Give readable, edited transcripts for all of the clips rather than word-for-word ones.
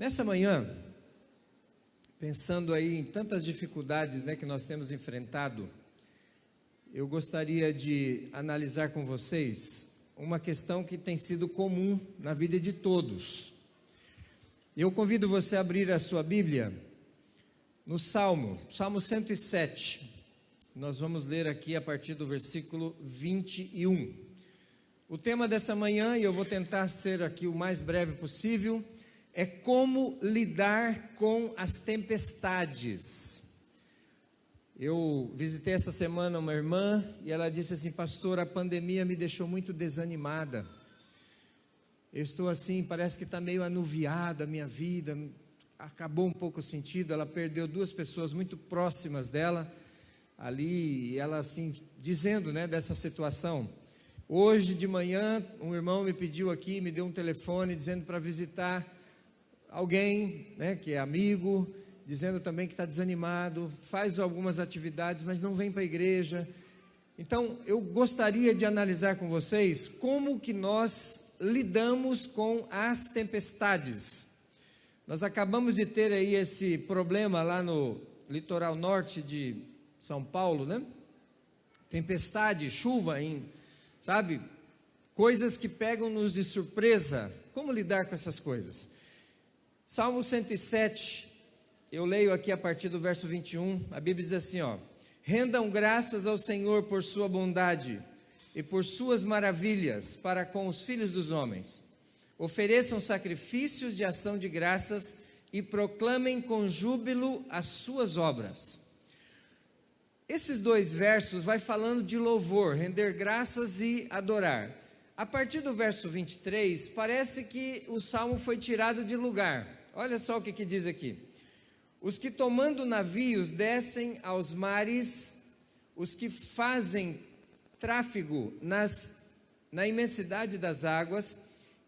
Nessa manhã, pensando aí em tantas dificuldades, que nós temos enfrentado, eu gostaria de analisar com vocês uma questão que tem sido comum na vida de todos. Eu convido você a abrir a sua Bíblia no Salmo 107. Nós vamos ler aqui a partir do versículo 21. O tema dessa manhã, e eu vou tentar ser aqui o mais breve possível, é como lidar com as tempestades. Eu visitei essa semana uma irmã e ela disse assim: pastor, a pandemia me deixou muito desanimada. Eu estou assim, parece que está meio anuviada a minha vida, acabou um pouco o sentido. Ela perdeu duas pessoas muito próximas dela ali, e ela assim, dizendo dessa situação. Hoje de manhã, um irmão me pediu aqui, me deu um telefone dizendo para visitar alguém, que é amigo, dizendo também que está desanimado, faz algumas atividades, mas não vem para a igreja. Então, eu gostaria de analisar com vocês como que nós lidamos com as tempestades. Nós acabamos de ter aí esse problema lá no litoral norte de São Paulo, Tempestade, chuva, coisas que pegam-nos de surpresa. Como lidar com essas coisas? Salmo 107, eu leio aqui a partir do verso 21, a Bíblia diz assim, rendam graças ao Senhor por sua bondade e por suas maravilhas para com os filhos dos homens. Ofereçam sacrifícios de ação de graças e proclamem com júbilo as suas obras. Esses dois versos vai falando de louvor, render graças e adorar. A partir do verso 23, parece que o salmo foi tirado de lugar. Olha só o que diz aqui: os que tomando navios descem aos mares, os que fazem tráfego na imensidade das águas,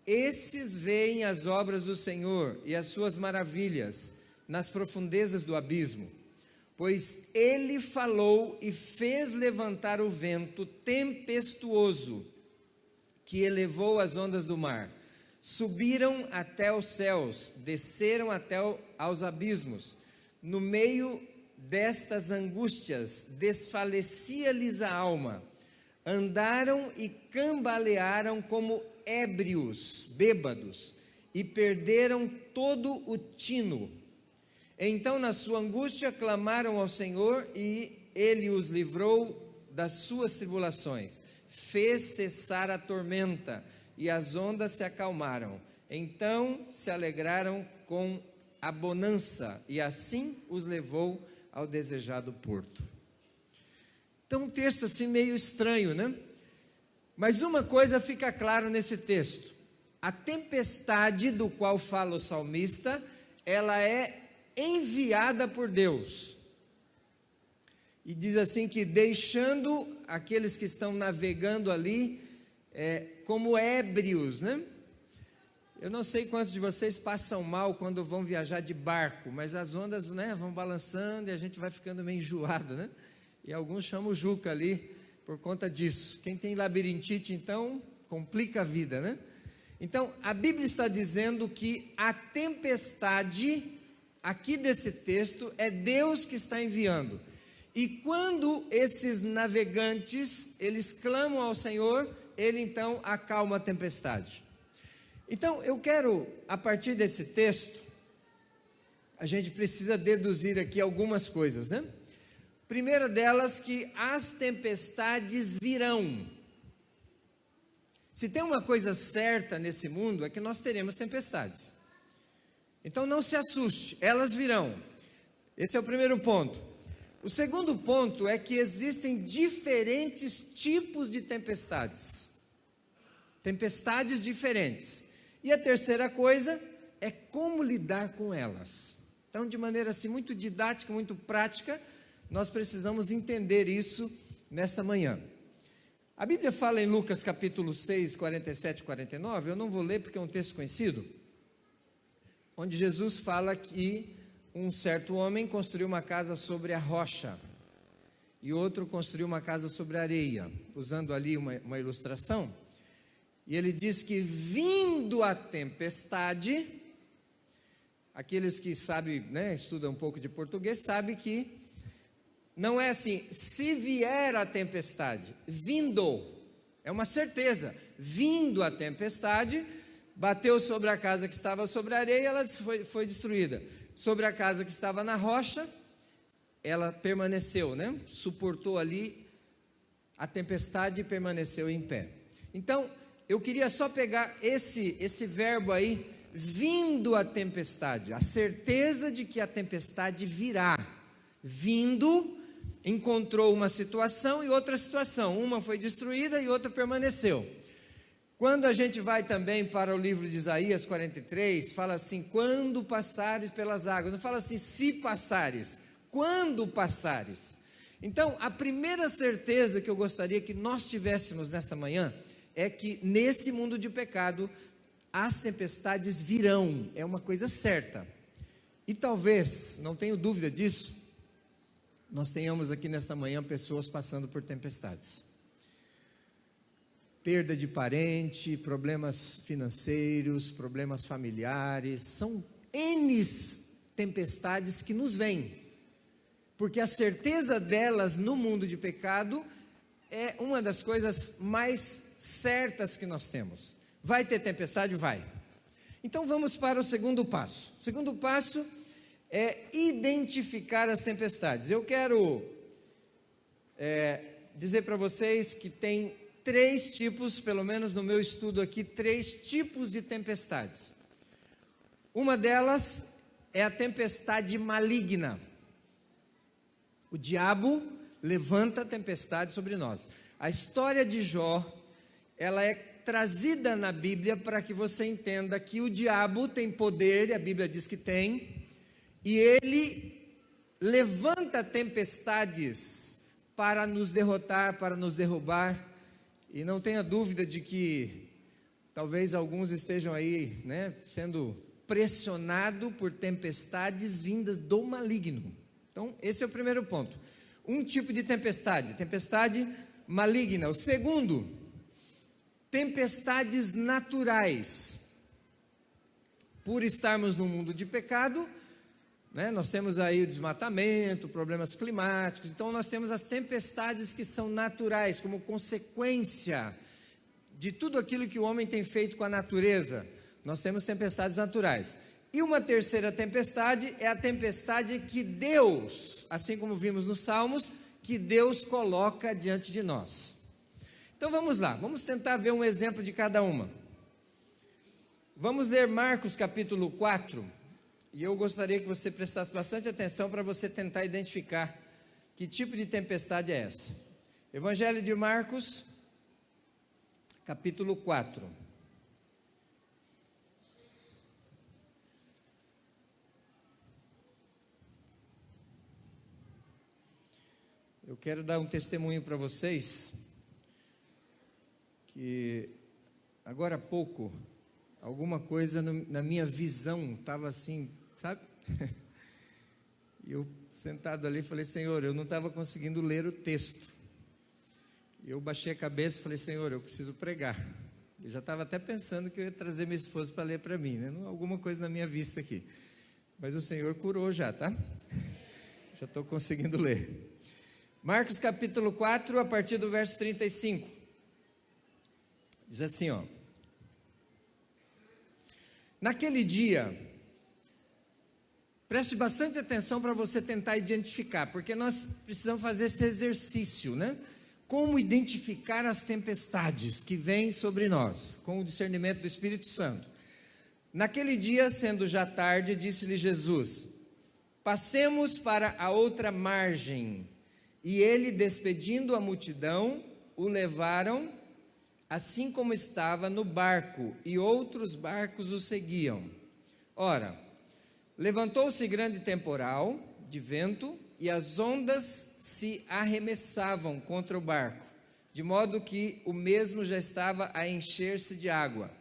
esses veem as obras do Senhor e as suas maravilhas nas profundezas do abismo. Pois ele falou e fez levantar o vento tempestuoso, que elevou as ondas do mar. Subiram até os céus, desceram até aos abismos. No meio destas angústias, desfalecia-lhes a alma. Andaram e cambalearam como ébrios, bêbados, e perderam todo o tino. Então, na sua angústia, clamaram ao Senhor, e Ele os livrou das suas tribulações. Fez cessar a tormenta, e as ondas se acalmaram. Então se alegraram com a bonança, e assim os levou ao desejado porto. Então, um texto assim meio estranho, Mas uma coisa fica clara nesse texto: a tempestade do qual fala o salmista, ela é enviada por Deus. E diz assim que deixando aqueles que estão navegando ali como ébrios, Eu não sei quantos de vocês passam mal quando vão viajar de barco, mas as ondas, vão balançando e a gente vai ficando meio enjoado, E alguns chamam o Juca ali por conta disso. Quem tem labirintite, então, complica a vida, Então, a Bíblia está dizendo que a tempestade, aqui desse texto, é Deus que está enviando. E quando esses navegantes, eles clamam ao Senhor, Ele então acalma a tempestade. Então, eu quero, a partir desse texto, a gente precisa deduzir aqui algumas coisas, Primeira delas, que as tempestades virão. Se tem uma coisa certa nesse mundo, é que nós teremos tempestades. Então não se assuste, elas virão. Esse é o primeiro ponto. O segundo ponto é que existem diferentes tipos de tempestades. Tempestades diferentes. E a terceira coisa é como lidar com elas. Então, de maneira assim muito didática, muito prática, nós precisamos entender isso nesta manhã. A Bíblia fala em Lucas capítulo 6, 47 e 49, eu não vou ler porque é um texto conhecido, onde Jesus fala que um certo homem construiu uma casa sobre a rocha, e outro construiu uma casa sobre a areia, usando ali uma ilustração, e ele diz que vindo a tempestade, aqueles que sabem, né, estudam um pouco de português, sabem que não é assim, se vier a tempestade, vindo, é uma certeza, vindo a tempestade, bateu sobre a casa que estava sobre a areia, ela foi destruída. Sobre a casa que estava na rocha, ela permaneceu, né? Suportou ali a tempestade e permaneceu em pé. Então, eu queria só pegar esse verbo aí, vindo a tempestade, a certeza de que a tempestade virá. Vindo, encontrou uma situação e outra situação, uma foi destruída e outra permaneceu. Quando a gente vai também para o livro de Isaías 43, fala assim, quando passares pelas águas, não fala assim, se passares, quando passares. Então, a primeira certeza que eu gostaria que nós tivéssemos nessa manhã, é que nesse mundo de pecado, as tempestades virão, é uma coisa certa. E talvez, não tenho dúvida disso, nós tenhamos aqui nesta manhã pessoas passando por tempestades. Perda de parente, problemas financeiros, problemas familiares, são N tempestades que nos vêm, porque a certeza delas no mundo de pecado é uma das coisas mais certas que nós temos. Vai ter tempestade? Vai. Então vamos para o segundo passo. O segundo passo é identificar as tempestades. Eu quero dizer para vocês que tem 3 tipos, pelo menos no meu estudo aqui, 3 tipos de tempestades. Uma delas é a tempestade maligna. O diabo levanta a tempestade sobre nós. A história de Jó, ela é trazida na Bíblia para que você entenda que o diabo tem poder, e a Bíblia diz que tem, e ele levanta tempestades para nos derrotar, para nos derrubar. E não tenha dúvida de que talvez alguns estejam aí, né, sendo pressionados por tempestades vindas do maligno. Então, esse é o primeiro ponto. Um tipo de tempestade, tempestade maligna. O segundo, tempestades naturais. Por estarmos no mundo de pecado, né, nós temos aí o desmatamento, problemas climáticos, então nós temos as tempestades que são naturais, como consequência de tudo aquilo que o homem tem feito com a natureza. Nós temos tempestades naturais. E uma terceira tempestade é a tempestade que Deus, assim como vimos nos Salmos, que Deus coloca diante de nós. Então vamos lá, vamos tentar ver um exemplo de cada uma. Vamos ler Marcos capítulo 4, e eu gostaria que você prestasse bastante atenção para você tentar identificar que tipo de tempestade é essa. Evangelho de Marcos, capítulo 4. Eu quero dar um testemunho para vocês, que agora há pouco, alguma coisa na minha visão estava assim, sabe? E eu sentado ali falei, Senhor, eu não estava conseguindo ler o texto. Eu baixei a cabeça e falei, Senhor, eu preciso pregar. Eu já estava até pensando que eu ia trazer minha esposa para ler para mim, né? Alguma coisa na minha vista aqui. Mas o Senhor curou já, tá? Já estou conseguindo ler. Marcos capítulo 4, a partir do verso 35. Diz assim, ó. Naquele dia, preste bastante atenção para você tentar identificar, porque nós precisamos fazer esse exercício, né? Como identificar as tempestades que vêm sobre nós, com o discernimento do Espírito Santo. Naquele dia, sendo já tarde, disse-lhe Jesus, passemos para a outra margem. E ele, despedindo a multidão, o levaram, assim como estava no barco, e outros barcos o seguiam. Ora, levantou-se grande temporal de vento, e as ondas se arremessavam contra o barco, de modo que o mesmo já estava a encher-se de água.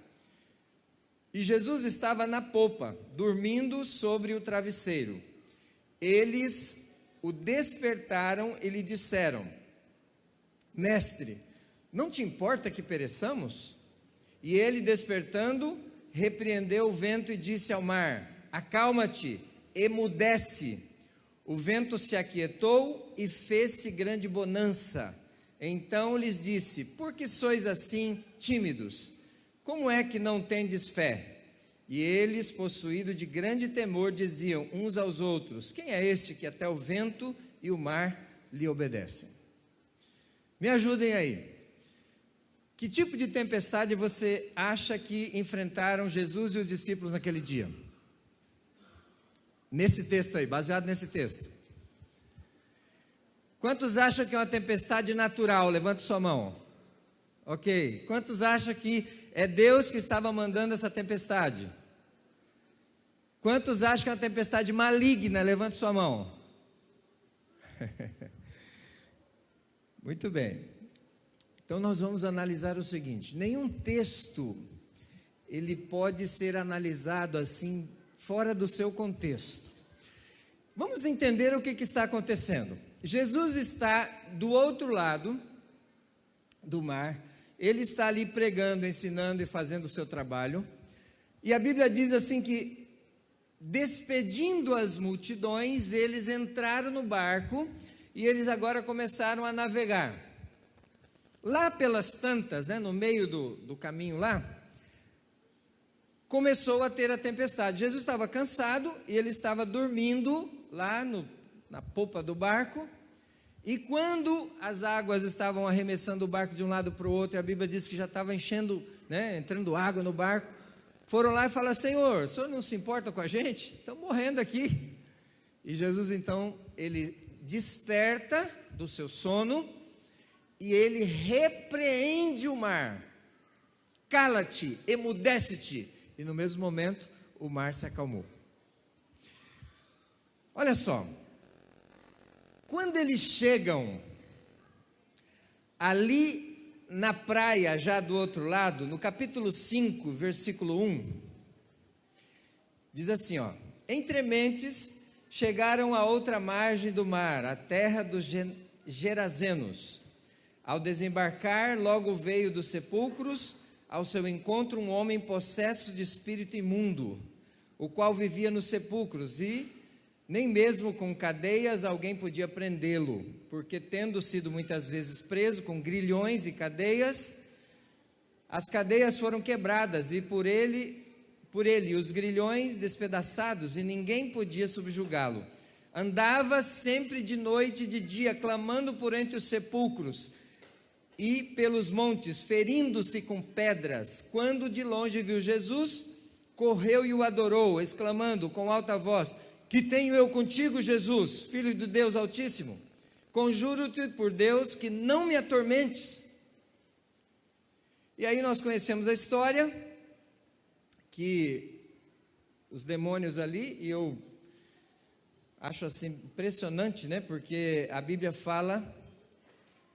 E Jesus estava na popa, dormindo sobre o travesseiro. Eles o despertaram e lhe disseram, Mestre, não te importa que pereçamos? E ele, despertando, repreendeu o vento e disse ao mar, acalma-te, emudece. O vento se aquietou e fez-se grande bonança. Então lhes disse: por que sois assim tímidos? Como é que não tendes fé? E eles, possuídos de grande temor, diziam uns aos outros: quem é este que até o vento e o mar lhe obedecem? Me ajudem aí. Que tipo de tempestade você acha que enfrentaram Jesus e os discípulos naquele dia? Nesse texto aí, baseado nesse texto. Quantos acham que é uma tempestade natural? Levante sua mão. Ok. Quantos acham que é Deus que estava mandando essa tempestade? Quantos acham que é uma tempestade maligna? Levante sua mão. Muito bem. Então nós vamos analisar o seguinte: nenhum texto ele pode ser analisado assim fora do seu contexto. Vamos entender o que está acontecendo. Jesus está do outro lado do mar, ele está ali pregando, ensinando e fazendo o seu trabalho, e a Bíblia diz assim que, despedindo as multidões, eles entraram no barco e eles agora começaram a navegar. Lá pelas tantas, no meio do caminho lá, começou a ter a tempestade. Jesus estava cansado e ele estava dormindo lá na popa do barco, e quando as águas estavam arremessando o barco de um lado para o outro, e a Bíblia diz que já estava enchendo, entrando água no barco, foram lá e falaram: Senhor, o senhor não se importa com a gente? Estamos morrendo aqui. E Jesus então, ele desperta do seu sono, e ele repreende o mar: cala-te, emudece-te. E no mesmo momento, o mar se acalmou. Olha só, quando eles chegam ali na praia, já do outro lado, no capítulo 5, versículo 1, diz assim, entre mentes chegaram à outra margem do mar, a terra dos Gerazenos. Ao desembarcar, logo veio dos sepulcros ao seu encontro um homem possesso de espírito imundo, o qual vivia nos sepulcros, e nem mesmo com cadeias alguém podia prendê-lo, porque tendo sido muitas vezes preso com grilhões e cadeias, as cadeias foram quebradas, e por ele os grilhões despedaçados, e ninguém podia subjugá-lo. Andava sempre de noite e de dia, clamando por entre os sepulcros e pelos montes, ferindo-se com pedras. Quando de longe viu Jesus, correu e o adorou, exclamando com alta voz: que tenho eu contigo, Jesus, Filho do Deus Altíssimo? Conjuro-te por Deus que não me atormentes. E aí nós conhecemos a história, que os demônios ali, e eu acho assim impressionante, porque a Bíblia fala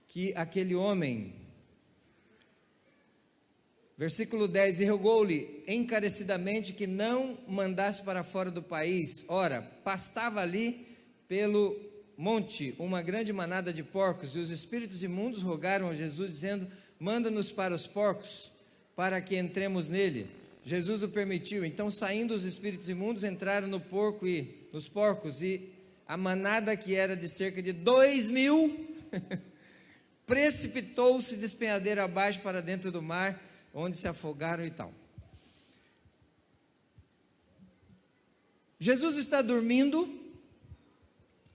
que aquele homem, versículo 10, e rogou-lhe encarecidamente que não mandasse para fora do país. Ora, pastava ali pelo monte uma grande manada de porcos, e os espíritos imundos rogaram a Jesus, dizendo: manda-nos para os porcos, para que entremos nele. Jesus o permitiu. Então, saindo os espíritos imundos, entraram nos porcos, e a manada, que era de cerca de 2.000, precipitou-se de despenhadeiro abaixo para dentro do mar, onde se afogaram e tal. Jesus está dormindo,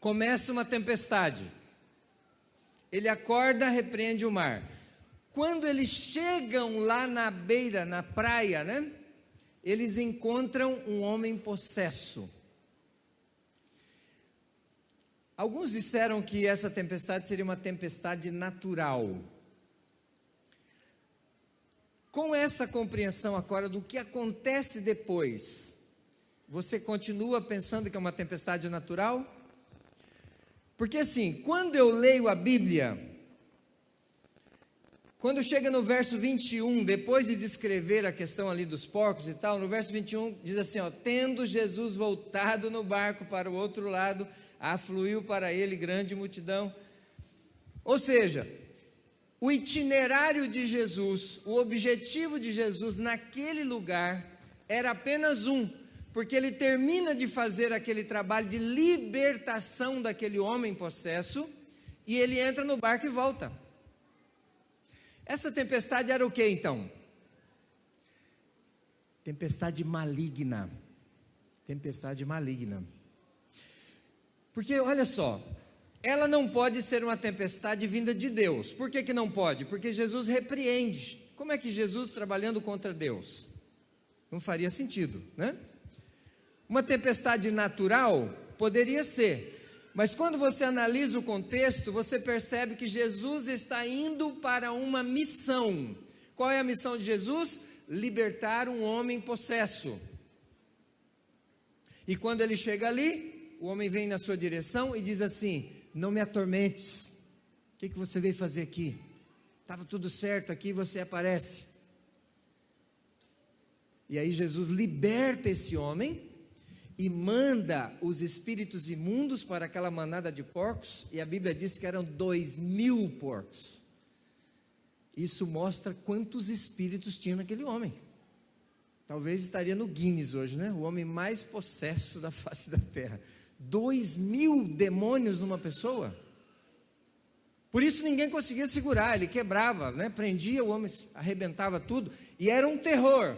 começa uma tempestade, ele acorda, repreende o mar. Quando eles chegam lá na beira, na praia, eles encontram um homem possesso. Alguns disseram que essa tempestade seria uma tempestade natural. Com essa compreensão agora do que acontece depois, você continua pensando que é uma tempestade natural? Porque assim, quando eu leio a Bíblia, quando chega no verso 21, depois de descrever a questão ali dos porcos e tal, no verso 21 diz assim, tendo Jesus voltado no barco para o outro lado, afluiu para ele grande multidão. Ou seja, o itinerário de Jesus, o objetivo de Jesus naquele lugar era apenas um: porque ele termina de fazer aquele trabalho de libertação daquele homem possesso, e ele entra no barco e volta. Essa tempestade era o que então? Tempestade maligna. Tempestade maligna. Porque olha só, ela não pode ser uma tempestade vinda de Deus. Por que não pode? Porque Jesus repreende. Como é que Jesus trabalhando contra Deus? Não faria sentido, né? Uma tempestade natural poderia ser, mas quando você analisa o contexto, você percebe que Jesus está indo para uma missão. Qual é a missão de Jesus? Libertar um homem possesso. E quando ele chega ali, o homem vem na sua direção e diz assim: não me atormentes, o que você veio fazer aqui? Estava tudo certo aqui e você aparece. E aí Jesus liberta esse homem e manda os espíritos imundos para aquela manada de porcos, e a Bíblia diz que eram 2.000 porcos. Isso mostra quantos espíritos tinha naquele homem. Talvez estaria no Guinness hoje, né? O homem mais possesso da face da terra. 2.000 demônios numa pessoa. Por isso ninguém conseguia segurar, ele quebrava, né? Prendia o homem, arrebentava tudo, e era um terror.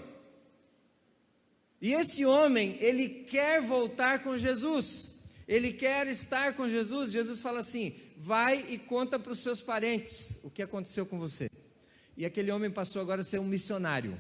E esse homem, ele quer voltar com Jesus, ele quer estar com Jesus. Jesus fala assim: vai e conta para os seus parentes o que aconteceu com você. E aquele homem passou agora a ser um missionário.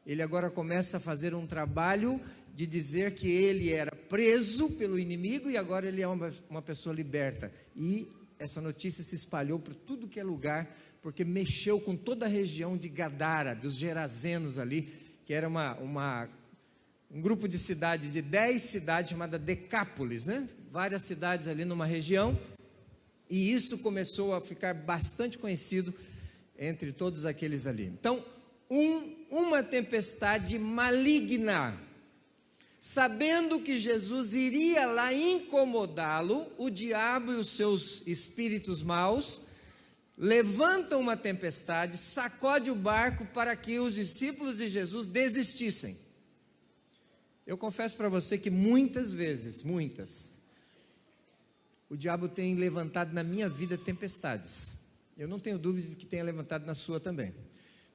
Ele agora começa a fazer um trabalho de dizer que ele era preso pelo inimigo e agora ele é uma pessoa liberta. E essa notícia se espalhou por tudo que é lugar, porque mexeu com toda a região de Gadara, dos Gerazenos ali, que era um grupo de cidades, de 10 cidades, chamada Decápolis, né? Várias cidades ali numa região, e isso começou a ficar bastante conhecido entre todos aqueles ali. Então, uma tempestade maligna, sabendo que Jesus iria lá incomodá-lo, o diabo e os seus espíritos maus levantam uma tempestade, sacode o barco para que os discípulos de Jesus desistissem. Eu confesso para você que muitas vezes, o diabo tem levantado na minha vida tempestades. Eu não tenho dúvida de que tenha levantado na sua também.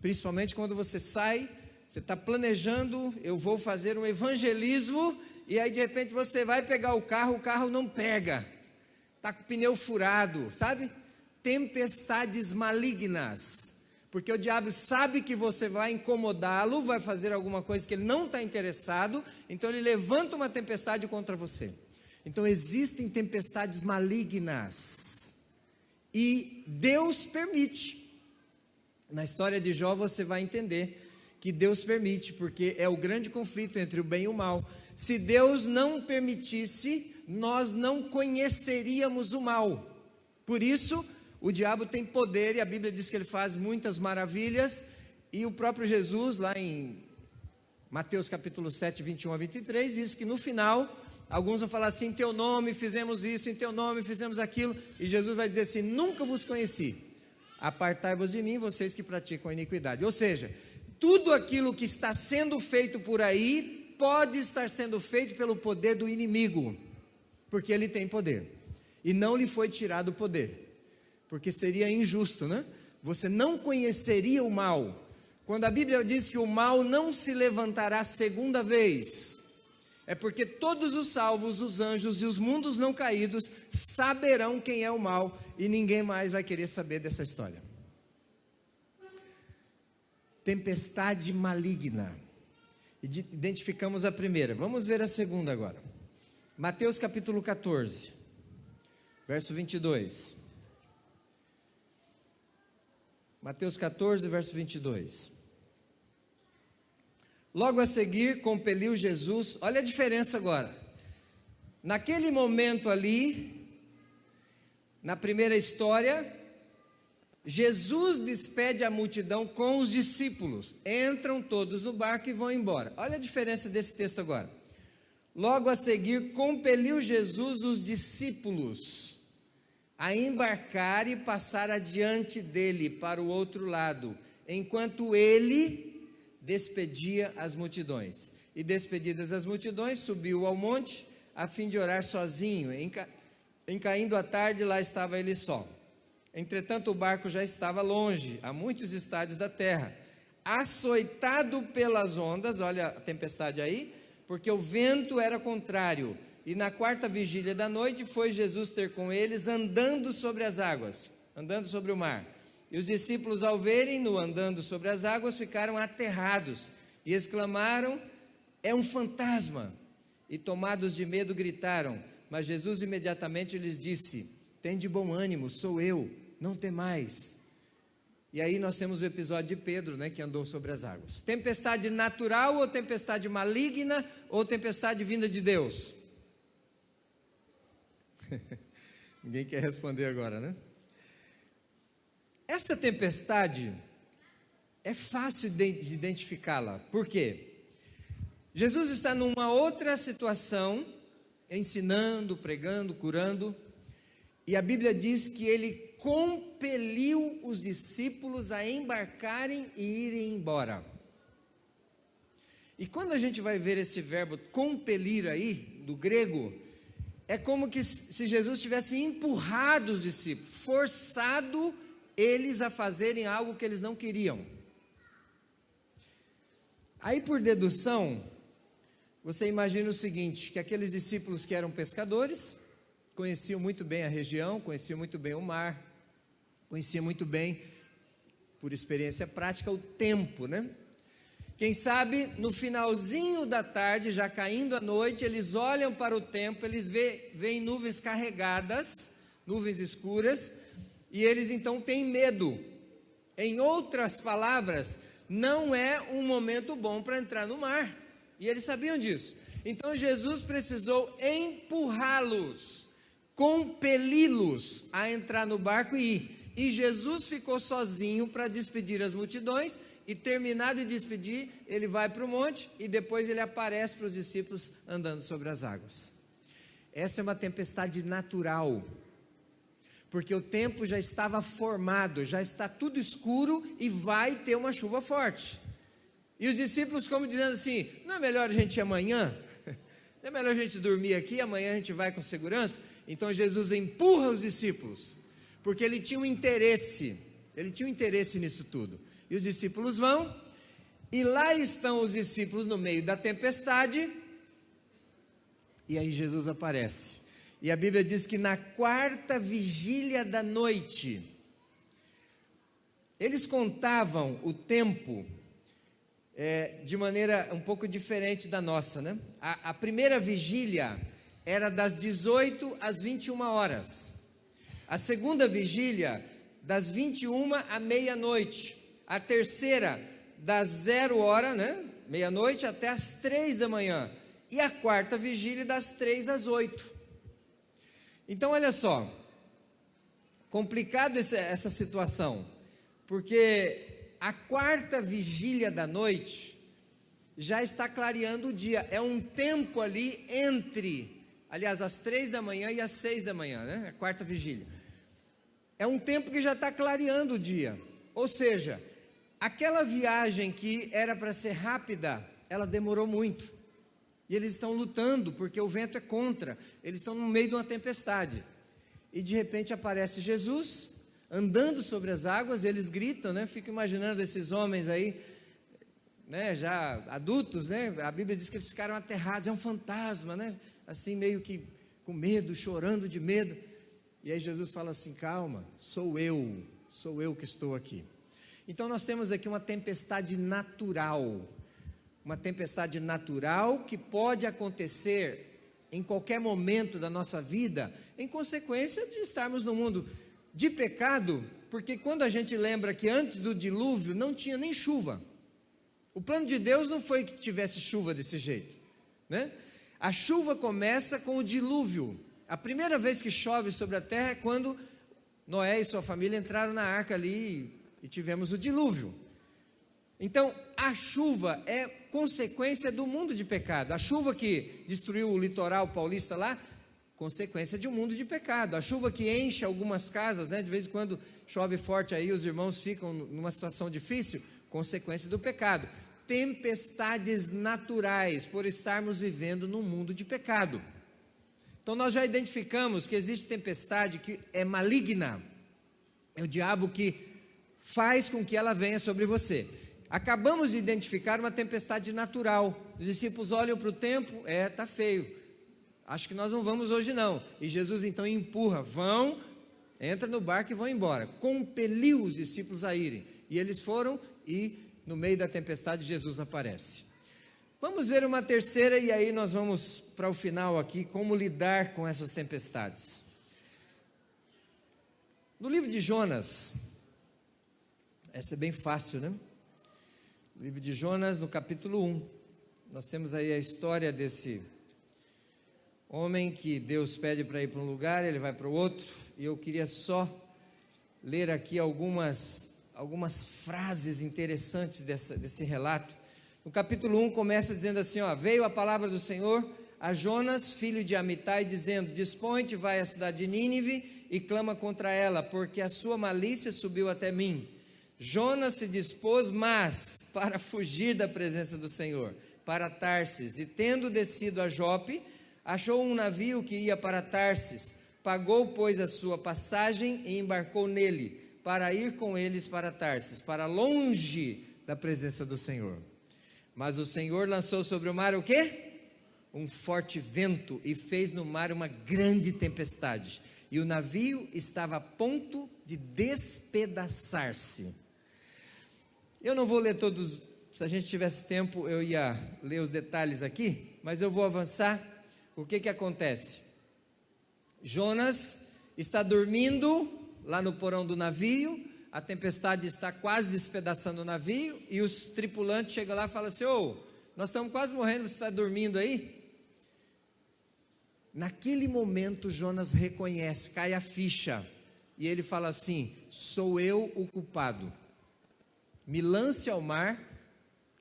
Principalmente quando você sai, você está planejando, eu vou fazer um evangelismo, e aí de repente você vai pegar o carro não pega, está com o pneu furado, sabe? Tempestades malignas. Porque o diabo sabe que você vai incomodá-lo, vai fazer alguma coisa que ele não está interessado, então ele levanta uma tempestade contra você. Então existem tempestades malignas, e Deus permite. Na história de Jó você vai entender que Deus permite, porque é o grande conflito entre o bem e o mal. Se Deus não permitisse, nós não conheceríamos o mal. Por isso, o diabo tem poder, e a Bíblia diz que ele faz muitas maravilhas, e o próprio Jesus, lá em Mateus capítulo 7, 21 a 23, diz que no final, alguns vão falar assim: em teu nome fizemos isso, em teu nome fizemos aquilo, e Jesus vai dizer assim: nunca vos conheci, apartai-vos de mim, vocês que praticam a iniquidade. Ou seja, tudo aquilo que está sendo feito por aí, pode estar sendo feito pelo poder do inimigo, porque ele tem poder, e não lhe foi tirado o poder. Porque seria injusto, né? Você não conheceria o mal. Quando a Bíblia diz que o mal não se levantará segunda vez, é porque todos os salvos, os anjos e os mundos não caídos saberão quem é o mal, e ninguém mais vai querer saber dessa história. Tempestade maligna. Identificamos a primeira. Vamos ver a segunda agora. Mateus capítulo 14, verso 22. Mateus 14, verso 22. Logo a seguir, compeliu Jesus, olha a diferença agora. Naquele momento ali, na primeira história, Jesus despede a multidão com os discípulos. Entram todos no barco e vão embora. Olha a diferença desse texto agora. Logo a seguir, compeliu Jesus os discípulos a embarcar e passar adiante dele para o outro lado, enquanto ele despedia as multidões. E despedidas as multidões, subiu ao monte, a fim de orar sozinho. Em caindo a tarde, lá estava ele só. Entretanto, o barco já estava longe, a muitos estádios da terra, açoitado pelas ondas. Olha a tempestade aí, porque o vento era contrário. E na quarta vigília da noite, foi Jesus ter com eles, andando sobre as águas, andando sobre o mar. E os discípulos, ao verem-no andando sobre as águas, ficaram aterrados e exclamaram: é um fantasma! E tomados de medo, gritaram. Mas Jesus imediatamente lhes disse: tende bom ânimo, sou eu, não temais. E aí nós temos o episódio de Pedro, né, que andou sobre as águas. Tempestade natural ou tempestade maligna ou tempestade vinda de Deus? Ninguém quer responder agora, né? Essa tempestade é fácil de identificá-la. Por quê? Jesus está numa outra situação, ensinando, pregando, curando, e a Bíblia diz que ele compeliu os discípulos a embarcarem e irem embora. E quando a gente vai ver esse verbo compelir aí, do grego, é como que se Jesus tivesse empurrado os discípulos, forçado eles a fazerem algo que eles não queriam. Aí, por dedução, você imagina o seguinte, que aqueles discípulos que eram pescadores, conheciam muito bem a região, conheciam muito bem o mar, conheciam muito bem, por experiência prática, o tempo, né? Quem sabe, no finalzinho da tarde, já caindo a noite, eles olham para o tempo, eles veem nuvens carregadas, nuvens escuras, e eles então têm medo. Em outras palavras, não é um momento bom para entrar no mar. E eles sabiam disso. Então Jesus precisou empurrá-los, compeli-los a entrar no barco e ir. E Jesus ficou sozinho para despedir as multidões. E terminado de despedir, ele vai para o monte e depois ele aparece para os discípulos andando sobre as águas. Essa é uma tempestade natural, porque o tempo já estava formado, já está tudo escuro e vai ter uma chuva forte. E os discípulos como dizendo assim, não é melhor a gente ir amanhã? Não é melhor a gente dormir aqui, amanhã a gente vai com segurança? Então Jesus empurra os discípulos, porque ele tinha um interesse nisso tudo. E os discípulos vão, e lá estão os discípulos no meio da tempestade, e aí Jesus aparece. E a Bíblia diz que na quarta vigília da noite, eles contavam o tempo de maneira um pouco diferente da nossa, né? A primeira vigília era das 18 às 21 horas. A segunda vigília, das 21 à meia-noite. A terceira, das 0 hora, né? Meia-noite até as 3 da manhã. E a quarta vigília, das 3 às 8. Então, olha só, complicado essa situação, porque a quarta vigília da noite já está clareando o dia, é um tempo ali aliás, às 3 da manhã e às 6 da manhã, né? A quarta vigília, é um tempo que já está clareando o dia, ou seja, aquela viagem que era para ser rápida, ela demorou muito, e eles estão lutando, porque o vento é contra, eles estão no meio de uma tempestade, e de repente aparece Jesus, andando sobre as águas, eles gritam, né? Fico imaginando esses homens aí, né? Já adultos, né? A Bíblia diz que eles ficaram aterrados, é um fantasma, né? Assim meio que com medo, chorando de medo, e aí Jesus fala assim, calma, sou eu que estou aqui. Então nós temos aqui uma tempestade natural que pode acontecer em qualquer momento da nossa vida, em consequência de estarmos no mundo de pecado, porque quando a gente lembra que antes do dilúvio não tinha nem chuva, o plano de Deus não foi que tivesse chuva desse jeito, né? A chuva começa com o dilúvio, a primeira vez que chove sobre a terra é quando Noé e sua família entraram na arca ali e tivemos o dilúvio. Então a chuva é consequência do mundo de pecado, a chuva que destruiu o litoral paulista lá, consequência de um mundo de pecado, a chuva que enche algumas casas, né? De vez em quando chove forte aí, os irmãos ficam numa situação difícil, consequência do pecado. tempestades naturais, por estarmos vivendo num mundo de pecado. Então nós já identificamos que existe tempestade que é maligna, é o diabo que faz com que ela venha sobre você. Acabamos de identificar uma tempestade natural. Os discípulos olham para o tempo, está feio, acho que nós não vamos hoje não, e Jesus então empurra, entra no barco e vão embora, compeliu os discípulos a irem, e eles foram, e no meio da tempestade Jesus aparece. Vamos ver uma terceira, e aí nós vamos para o final aqui, como lidar com essas tempestades. No livro de Jonas, essa é bem fácil, né? No livro de Jonas, no capítulo 1, nós temos aí a história desse homem que Deus pede para ir para um lugar, ele vai para o outro, e eu queria só ler aqui algumas frases interessantes desse relato. No capítulo 1 começa dizendo assim, veio a palavra do Senhor a Jonas, filho de Amitai, dizendo, dispõe-te, vai à cidade de Nínive e clama contra ela, porque a sua malícia subiu até mim. Jonas se dispôs, mas para fugir da presença do Senhor, para Tarsis, e tendo descido a Jope, achou um navio que ia para Tarsis, pagou, pois, a sua passagem e embarcou nele, para ir com eles para Tarsis, para longe da presença do Senhor. Mas o Senhor lançou sobre o mar o quê? Um forte vento, e fez no mar uma grande tempestade, e o navio estava a ponto de despedaçar-se. Eu não vou ler todos, se a gente tivesse tempo eu ia ler os detalhes aqui, mas eu vou avançar. O que acontece? Jonas está dormindo lá no porão do navio, a tempestade está quase despedaçando o navio, e os tripulantes chegam lá e falam assim, nós estamos quase morrendo, você está dormindo aí? Naquele momento Jonas reconhece, cai a ficha, e ele fala assim, sou eu o culpado, me lance ao mar,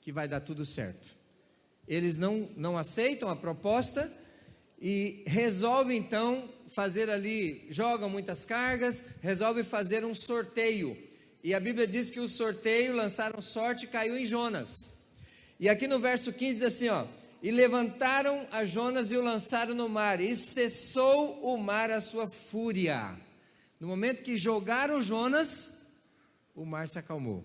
que vai dar tudo certo. Eles não aceitam a proposta, e resolvem então fazer ali, jogam muitas cargas, resolvem fazer um sorteio, e a Bíblia diz que o sorteio, lançaram sorte e caiu em Jonas, e aqui no verso 15 diz assim, e levantaram a Jonas e o lançaram no mar, e cessou o mar a sua fúria. No momento que jogaram Jonas, o mar se acalmou,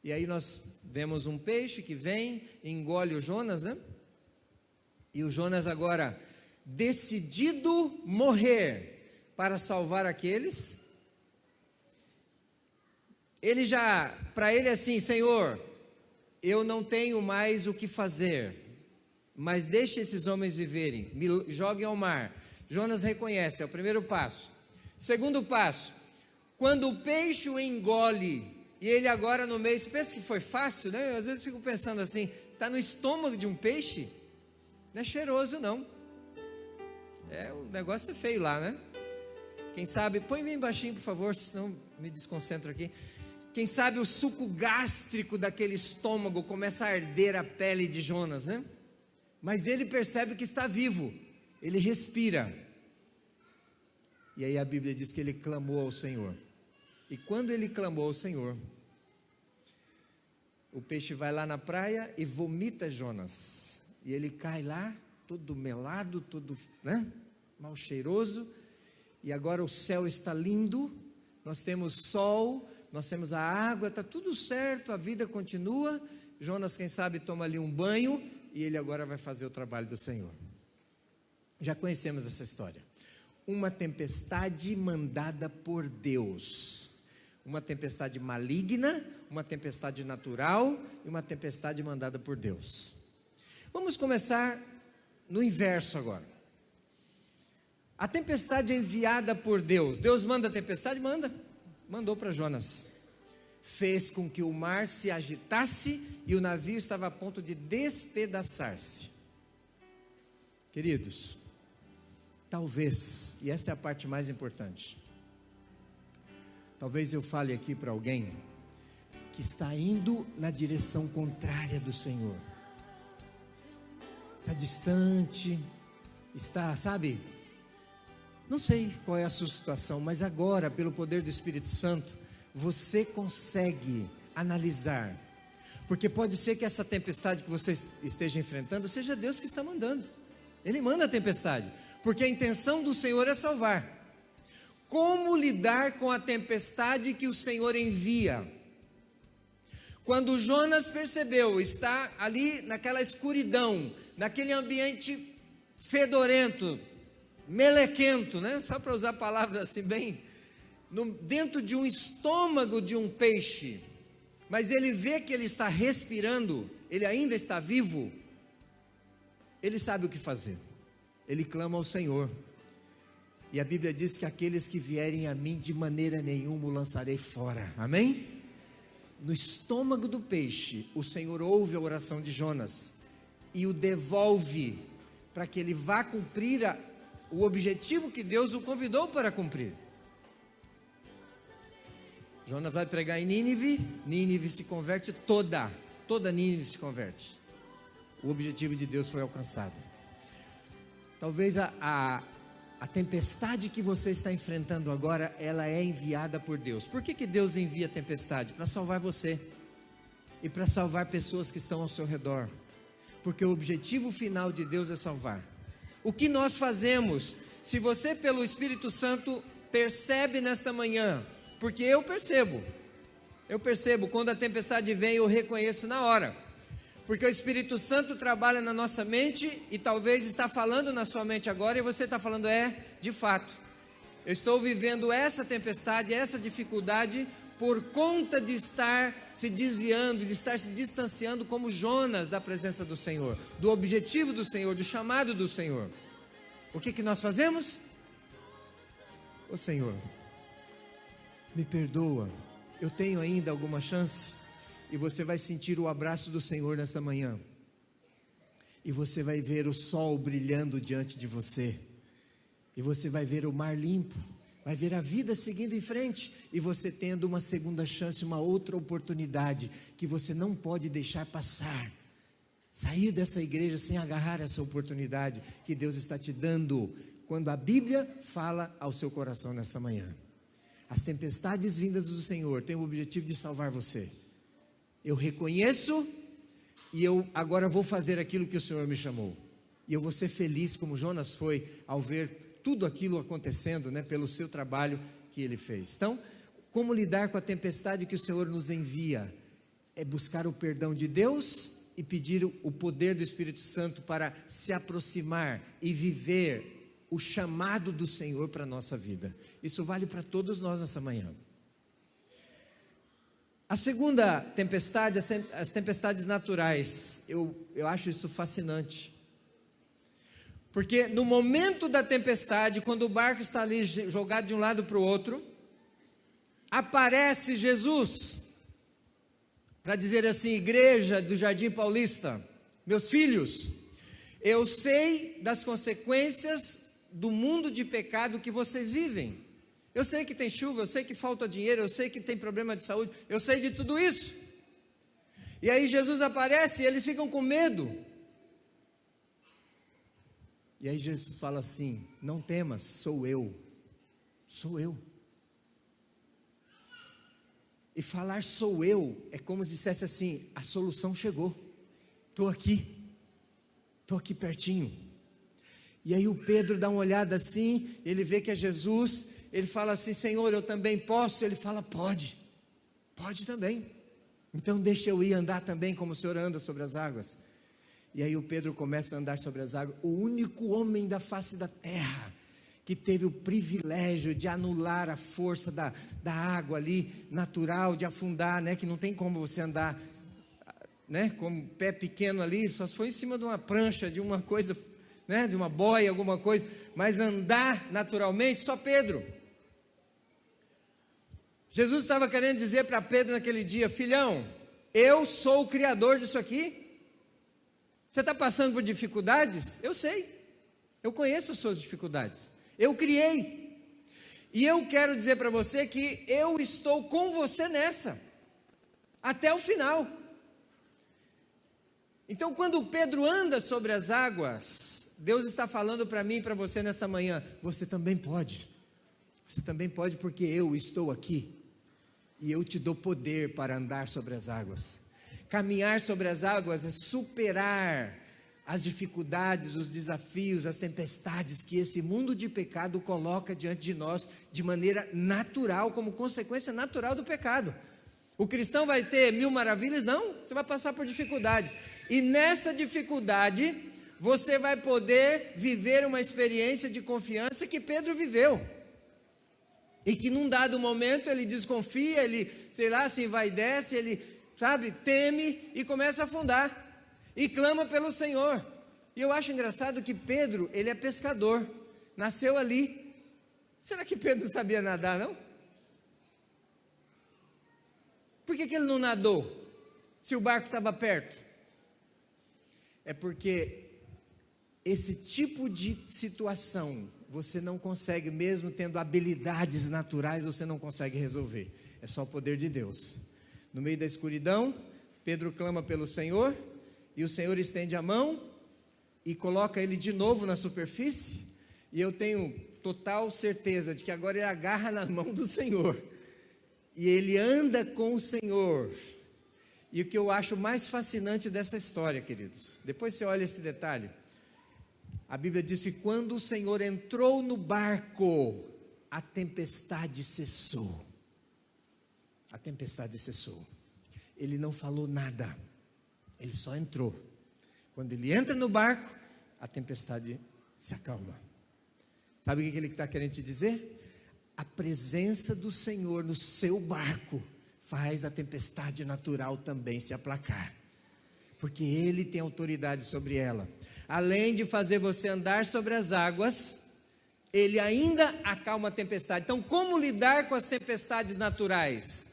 e aí nós vemos um peixe que vem e engole o Jonas, né? E o Jonas agora, decidido morrer para salvar aqueles, ele já, para ele assim, Senhor, eu não tenho mais o que fazer, mas deixe esses homens viverem, me joguem ao mar. Jonas reconhece, é o primeiro passo. Segundo passo, quando o peixe o engole, e ele agora no meio, você pensa que foi fácil, né? Às vezes eu fico pensando assim, está no estômago de um peixe, não é cheiroso não, o negócio é feio lá, né? Quem sabe, põe bem baixinho por favor, senão me desconcentro aqui. Quem sabe o suco gástrico daquele estômago começa a arder a pele de Jonas, né? Mas ele percebe que está vivo, ele respira, e aí a Bíblia diz que ele clamou ao Senhor, e quando ele clamou ao Senhor, o peixe vai lá na praia e vomita Jonas, e ele cai lá, todo melado, todo, né, mal cheiroso, e agora o céu está lindo, nós temos sol, nós temos a água, está tudo certo, a vida continua. Jonas, quem sabe, toma ali um banho, e ele agora vai fazer o trabalho do Senhor. Já conhecemos essa história, uma tempestade mandada por Deus, uma tempestade maligna, uma tempestade natural, e uma tempestade mandada por Deus. Vamos começar no inverso agora. A tempestade é enviada por Deus. Deus manda a tempestade? Mandou para Jonas. Fez com que o mar se agitasse e o navio estava a ponto de despedaçar-se. Queridos, talvez, e essa é a parte mais importante, talvez eu fale aqui para alguém que está indo na direção contrária do Senhor, está distante, está, sabe, não sei qual é a sua situação, mas agora, pelo poder do Espírito Santo, você consegue analisar, Porque pode ser que essa tempestade que você esteja enfrentando seja Deus que está mandando. Ele manda a tempestade, porque a intenção do Senhor é salvar. Como lidar com a tempestade que o Senhor envia? Quando Jonas percebeu, está ali naquela escuridão, naquele ambiente fedorento, melequento, né? Só para usar palavras assim bem, dentro de um estômago de um peixe, mas ele vê que ele está respirando, ele ainda está vivo, ele sabe o que fazer, ele clama ao Senhor, e a Bíblia diz que aqueles que vierem a mim, de maneira nenhuma o lançarei fora, amém? No estômago do peixe, o Senhor ouve a oração de Jonas, e o devolve, para que ele vá cumprir o objetivo que Deus o convidou para cumprir. Jonas vai pregar em Nínive, Nínive se converte toda Nínive se converte. O objetivo de Deus foi alcançado. Talvez a tempestade que você está enfrentando agora, ela é enviada por Deus. Por que Deus envia a tempestade? Para salvar você e para salvar pessoas que estão ao seu redor, porque o objetivo final de Deus é salvar. O que nós fazemos? Se você pelo Espírito Santo percebe nesta manhã, porque eu percebo, quando a tempestade vem, eu reconheço na hora, porque o Espírito Santo trabalha na nossa mente, e talvez está falando na sua mente agora, e você está falando, de fato, eu estou vivendo essa tempestade, essa dificuldade, por conta de estar se desviando, de estar se distanciando como Jonas da presença do Senhor, do objetivo do Senhor, do chamado do Senhor. O que nós fazemos? Ô Senhor, me perdoa, eu tenho ainda alguma chance? E você vai sentir o abraço do Senhor nesta manhã, e você vai ver o sol brilhando diante de você, e você vai ver o mar limpo, vai ver a vida seguindo em frente, e você tendo uma segunda chance, uma outra oportunidade, que você não pode deixar passar. Sair dessa igreja sem agarrar essa oportunidade, que Deus está te dando, quando a Bíblia fala ao seu coração nesta manhã. As tempestades vindas do Senhor têm o objetivo de salvar você. Eu reconheço, e eu agora vou fazer aquilo que o Senhor me chamou, e eu vou ser feliz como Jonas foi, ao ver tudo aquilo acontecendo, pelo seu trabalho que ele fez. Então, como lidar com a tempestade que o Senhor nos envia? É buscar o perdão de Deus e pedir o poder do Espírito Santo para se aproximar e viver o chamado do Senhor para a nossa vida. Isso vale para todos nós nessa manhã. A segunda tempestade, as tempestades naturais, eu acho isso fascinante. Porque no momento da tempestade, quando o barco está ali jogado de um lado para o outro, aparece Jesus, para dizer assim, igreja do Jardim Paulista, meus filhos, eu sei das consequências do mundo de pecado que vocês vivem. Eu sei que tem chuva, eu sei que falta dinheiro, eu sei que tem problema de saúde, eu sei de tudo isso. E aí Jesus aparece e eles ficam com medo. E aí Jesus fala assim, não temas, sou eu. E falar sou eu, é como se dissesse assim, a solução chegou, estou aqui pertinho. E aí o Pedro dá uma olhada assim, ele vê que é Jesus, ele fala assim, Senhor, eu também posso? Ele fala, pode também, então deixa eu ir andar também como o Senhor anda sobre as águas. E aí o Pedro começa a andar sobre as águas, o único homem da face da terra, que teve o privilégio de anular a força da água ali, natural, de afundar, que não tem como você andar, com o pé pequeno ali, só se foi em cima de uma prancha, de uma coisa, de uma boia, alguma coisa, mas andar naturalmente, só Pedro. Jesus estava querendo dizer para Pedro naquele dia, filhão, eu sou o criador disso aqui. Você está passando por dificuldades? Eu sei, eu conheço as suas dificuldades, eu criei, e eu quero dizer para você que eu estou com você nessa, até o final. Então quando Pedro anda sobre as águas, Deus está falando para mim e para você nesta manhã, você também pode, porque eu estou aqui, e eu te dou poder para andar sobre as águas. Caminhar sobre as águas é superar as dificuldades, os desafios, as tempestades que esse mundo de pecado coloca diante de nós de maneira natural, como consequência natural do pecado. O cristão vai ter 1000 maravilhas? Não, você vai passar por dificuldades. E nessa dificuldade, você vai poder viver uma experiência de confiança que Pedro viveu. E que num dado momento ele desconfia, ele, sei lá, se envaidece, ele, teme e começa a afundar. E clama pelo Senhor. E eu acho engraçado que Pedro, ele é pescador, nasceu ali. Será que Pedro não sabia nadar, não? Por que ele não nadou, se o barco estava perto? É porque esse tipo de situação, você não consegue, mesmo tendo habilidades naturais, você não consegue resolver. É só o poder de Deus. No meio da escuridão, Pedro clama pelo Senhor, e o Senhor estende a mão e coloca ele de novo na superfície, e eu tenho total certeza de que agora ele agarra na mão do Senhor, e ele anda com o Senhor. E o que eu acho mais fascinante dessa história, queridos, depois você olha esse detalhe, a Bíblia diz que quando o Senhor entrou no barco, a tempestade cessou. A tempestade cessou. Ele não falou nada. Ele só entrou. Quando ele entra no barco, a tempestade se acalma. Sabe o que ele está querendo te dizer? A presença do Senhor no seu barco faz a tempestade natural também se aplacar. Porque Ele tem autoridade sobre ela. Além de fazer você andar sobre as águas, Ele ainda acalma a tempestade. Então, como lidar com as tempestades naturais?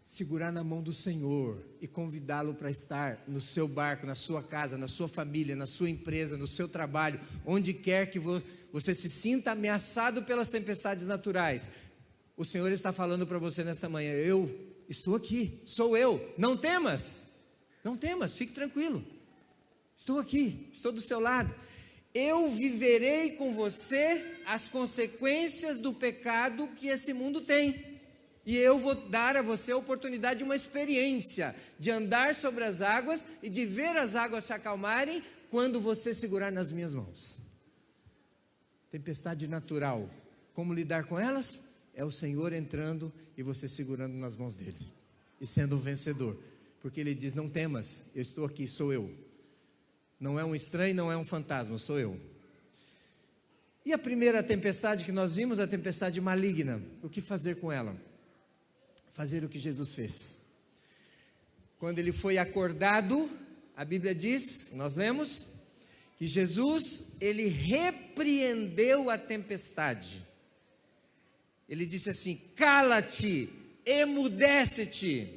Segurar na mão do Senhor e convidá-lo para estar no seu barco, na sua casa, na sua família, na sua empresa, no seu trabalho, onde quer que você se sinta ameaçado pelas tempestades naturais. O Senhor está falando para você nesta manhã: eu estou aqui, sou eu, não temas, fique tranquilo, estou aqui, estou do seu lado. Eu viverei com você as consequências do pecado que esse mundo tem. E eu vou dar a você a oportunidade de uma experiência, de andar sobre as águas e de ver as águas se acalmarem quando você segurar nas minhas mãos. Tempestade natural, como lidar com elas? É o Senhor entrando e você segurando nas mãos dele e sendo um vencedor, porque ele diz: não temas, eu estou aqui, sou eu. Não é um estranho, não é um fantasma, sou eu. E a primeira tempestade que nós vimos, a tempestade maligna, o que fazer com ela? Fazer o que Jesus fez. Quando ele foi acordado, a Bíblia diz, nós lemos, que Jesus, ele repreendeu a tempestade. Ele disse assim: cala-te, emudece-te.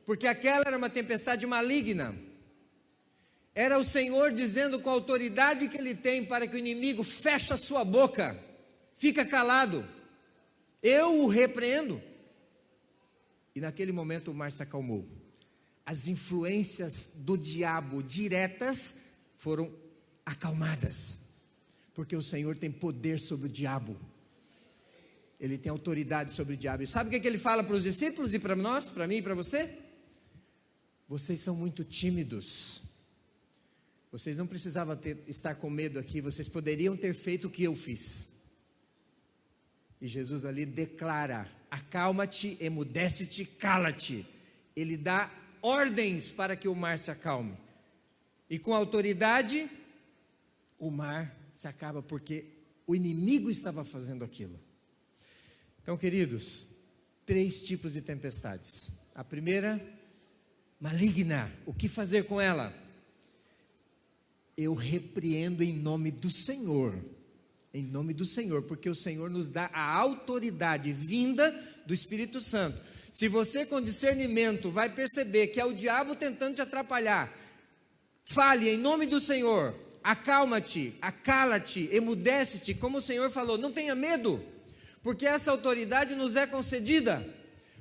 Porque aquela era uma tempestade maligna. Era o Senhor dizendo com a autoridade que ele tem para que o inimigo feche a sua boca, fica calado, eu o repreendo. E naquele momento o mar se acalmou. As influências do diabo diretas foram acalmadas, porque o Senhor tem poder sobre o diabo. Ele tem autoridade sobre o diabo. E sabe o que ele fala para os discípulos e para nós, para mim e para você? Vocês são muito tímidos. Vocês não precisavam estar com medo aqui. Vocês poderiam ter feito o que eu fiz. E Jesus ali declara: acalma-te, emudece-te, cala-te. Ele dá ordens para que o mar se acalme. E com autoridade, o mar se acaba, porque o inimigo estava fazendo aquilo. Então, queridos, 3 tipos de tempestades. A primeira, maligna. O que fazer com ela? Eu repreendo em nome do Senhor. Em nome do Senhor, porque o Senhor nos dá a autoridade vinda do Espírito Santo. Se você com discernimento vai perceber que é o diabo tentando te atrapalhar, fale em nome do Senhor, acalma-te, acala-te, emudece-te, como o Senhor falou, não tenha medo, porque essa autoridade nos é concedida,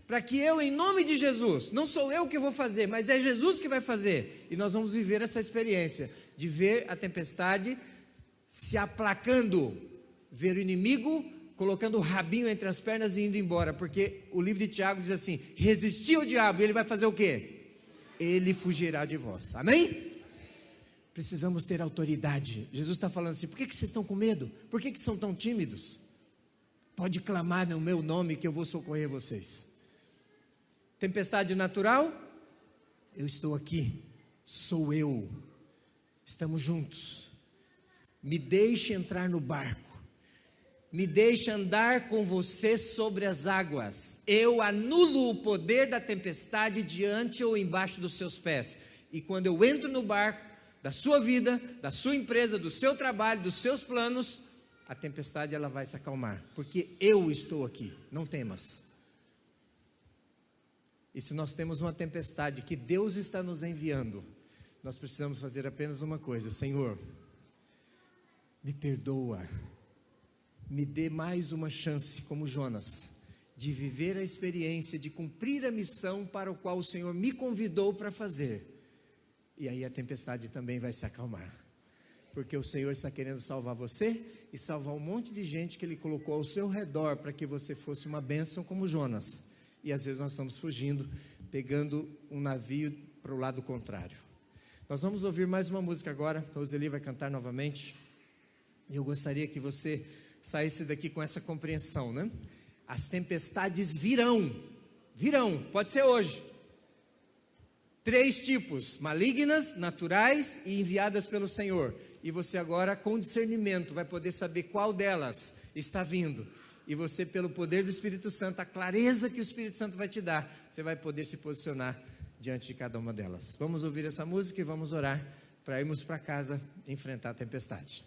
para que eu, em nome de Jesus, não sou eu que vou fazer, mas é Jesus que vai fazer, e nós vamos viver essa experiência, de ver a tempestade se aplacando, ver o inimigo colocando o rabinho entre as pernas e indo embora, porque o livro de Tiago diz assim: resistir ao diabo, e ele vai fazer o quê? ele fugirá de vós. Amém? Precisamos ter autoridade. Jesus está falando assim: por que vocês estão com medo? Por que são tão tímidos? Pode clamar no meu nome que eu vou socorrer vocês. Tempestade natural, eu estou aqui, sou eu, estamos juntos. Me deixe entrar no barco, me deixe andar com você sobre as águas. Eu anulo o poder da tempestade diante ou embaixo dos seus pés. E quando eu entro no barco da sua vida, da sua empresa, do seu trabalho, dos seus planos, a tempestade ela vai se acalmar, porque eu estou aqui, não temas. E se nós temos uma tempestade que Deus está nos enviando, nós precisamos fazer apenas uma coisa: Senhor, me perdoa, me dê mais uma chance, como Jonas, de viver a experiência, de cumprir a missão para o qual o Senhor me convidou para fazer. E aí a tempestade também vai se acalmar, porque o Senhor está querendo salvar você e salvar um monte de gente que Ele colocou ao seu redor para que você fosse uma bênção como Jonas. E às vezes nós estamos fugindo, pegando um navio para o lado contrário. Nós vamos ouvir mais uma música agora, a Roseli vai cantar novamente. E eu gostaria que você saísse daqui com essa compreensão, né? As tempestades virão, pode ser hoje. 3 tipos: malignas, naturais e enviadas pelo Senhor. E você agora, com discernimento, vai poder saber qual delas está vindo. E você, pelo poder do Espírito Santo, a clareza que o Espírito Santo vai te dar, você vai poder se posicionar diante de cada uma delas. Vamos ouvir essa música e vamos orar para irmos para casa enfrentar a tempestade.